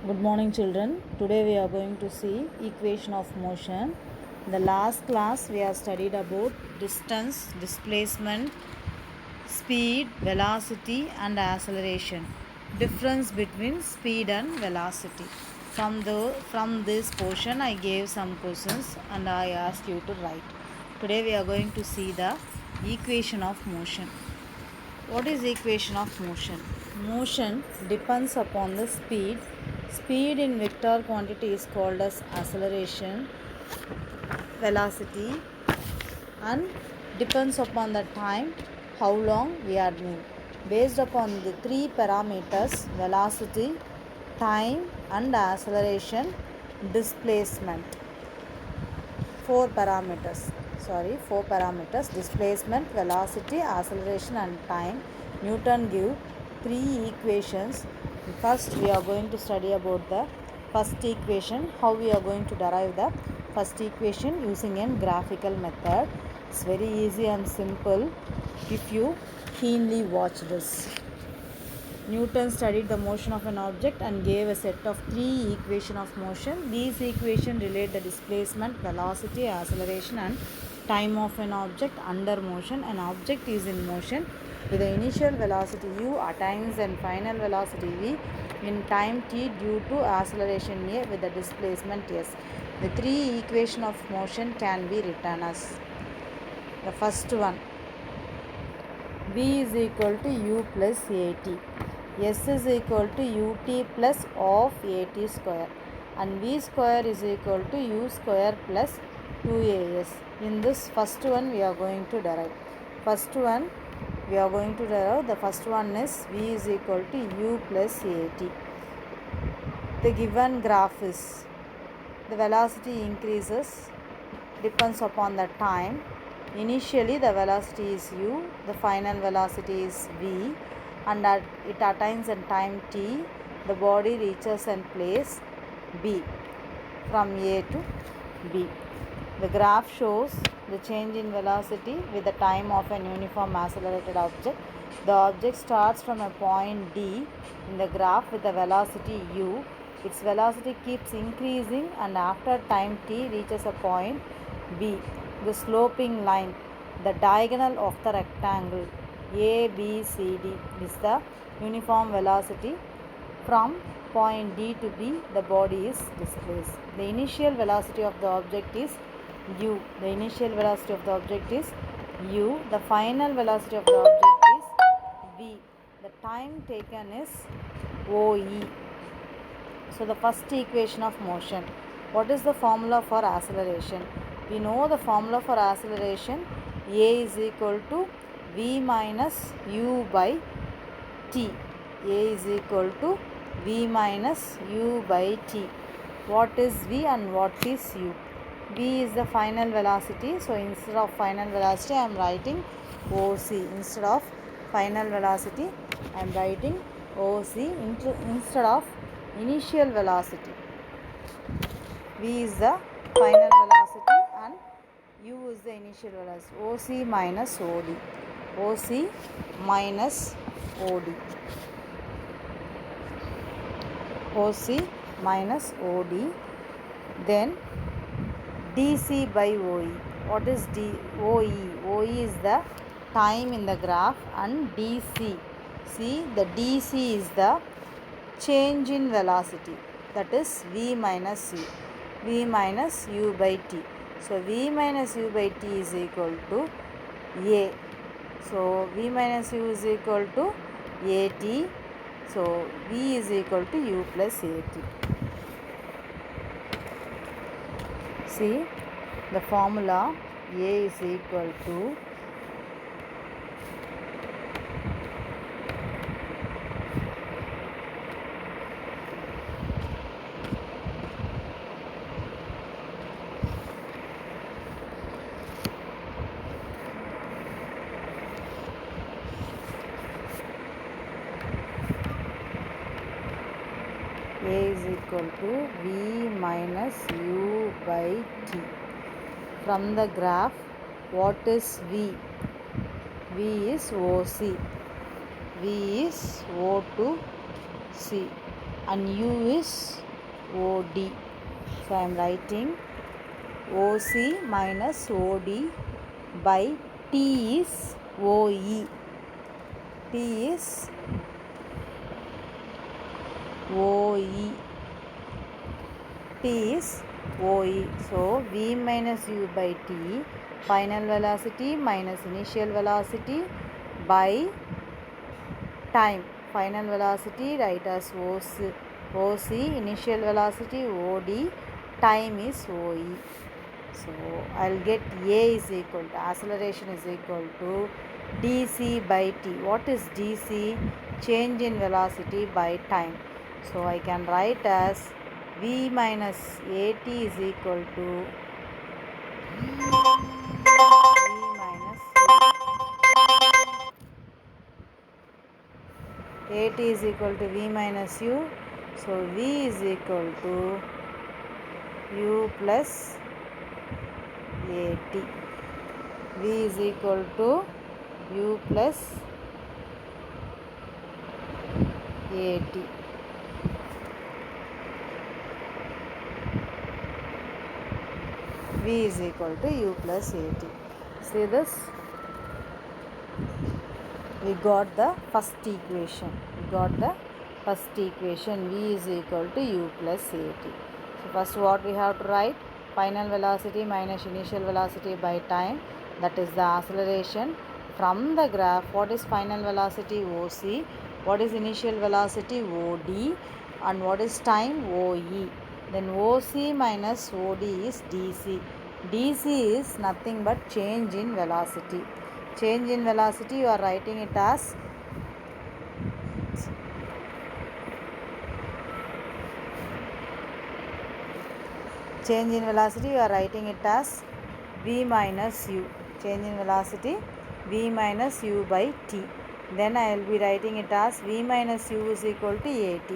Good morning, children. Today we are going to see equation of motion. In the last class we have studied about distance, displacement, speed, velocity and acceleration. Difference between speed and velocity. From this portion I gave some questions and I asked you to write. Today we are going to see the equation of motion. What is equation of motion? Motion depends upon the speed. Speed in vector quantity is called as acceleration, velocity, and depends upon the time, how long we are doing. Based upon the three parameters, velocity, time and acceleration, displacement. Four parameters: displacement, velocity, acceleration and time. Newton give three equations. First we are going to study about the first equation, how we are going to derive the first equation using a graphical method. It's very easy and simple if you keenly watch this. Newton studied the motion of an object and gave a set of three equations of motion. These equations relate the displacement, velocity, acceleration and time of an object under motion. An object is in motion with the initial velocity u attains and final velocity v in time t due to acceleration a with the displacement s. The three equations of motion can be written as the first one, v is equal to u plus at. S is equal to ut plus of at square and v square is equal to u square plus 2as. In this first one we are going to derive. The first one is v is equal to u plus at. The given graph is the velocity increases, depends upon the time. Initially the velocity is u, the final velocity is v, and it attains in time t. The body reaches and place b from A to B. The graph shows the change in velocity with the time of an uniform accelerated object. The object starts from a point D in the graph with a velocity u. Its velocity keeps increasing and after time t reaches a point B. The sloping line, the diagonal of the rectangle ABCD is the uniform velocity. From point D to B, the body is displaced. The initial velocity of the object is u. The final velocity of the object is v. The time taken is OE. So the first equation of motion. What is the formula for acceleration? We know the formula for acceleration. A is equal to v minus u by t. A is equal to v minus u by t. What is v and what is u? V is the final velocity. So instead of final velocity I am writing OC. Instead of final velocity I am writing OC instead of initial velocity. V is the final velocity and u is the initial velocity. OC minus OD. OC minus OD. OC minus OD. Then DC by OE. What is OE? OE is the time in the graph and DC. See, the DC is the change in velocity, that is v minus u. V minus u by t. So v minus u by t is equal to A. So v minus u is equal to AT. So v is equal to u plus AT. See the formula. A is equal to v minus u by t. From the graph, what is v? V is OC. V is O to C. and u is OD. So I am writing OC minus OD by T is OE. T is OE. T is OE. So V minus U by T, final velocity minus initial velocity by time. Final velocity write as OC, initial velocity OD, time is OE. So I'll get A is equal to, acceleration is equal to dc by t. What is dc? Change in velocity by time. So I can write as v minus at is equal to v minus u. At is equal to v minus u. So v is equal to u plus at. V is equal to u plus at. V is equal to u plus at. See this? We got the first equation. V is equal to u plus at. So first what we have to write? Final velocity minus initial velocity by time, that is the acceleration. From the graph, what is final velocity? OC. What is initial velocity? OD. And what is time? OE. Then OC minus OD is DC. DC is nothing but change in velocity. Change in velocity, you are writing it as v minus u. Change in velocity v minus u by t. Then I will be writing it as v minus u is equal to at.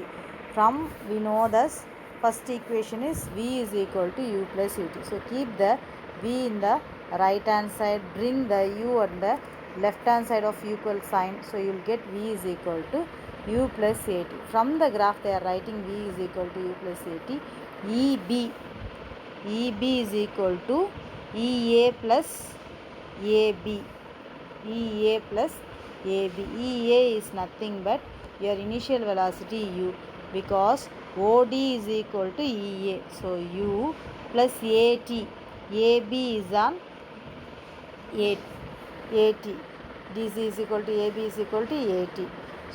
From we know this first equation is v is equal to u plus ut. So keep the v in the right hand side, bring the u on the left hand side of equal sign. So you will get v is equal to u plus at. From the graph they are writing v is equal to u plus at. EB is equal to EA plus AB. EA plus AB. EA is nothing but your initial velocity u, because OD is equal to EA. So u plus AT. AB is on AT. DC is equal to AB is equal to AT.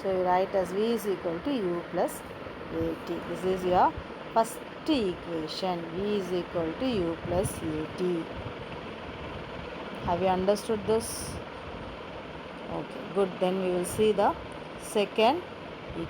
So you write as V is equal to U plus AT. This is your first equation. V is equal to U plus AT. Have you understood this? Okay, good. Then we will see the second equation.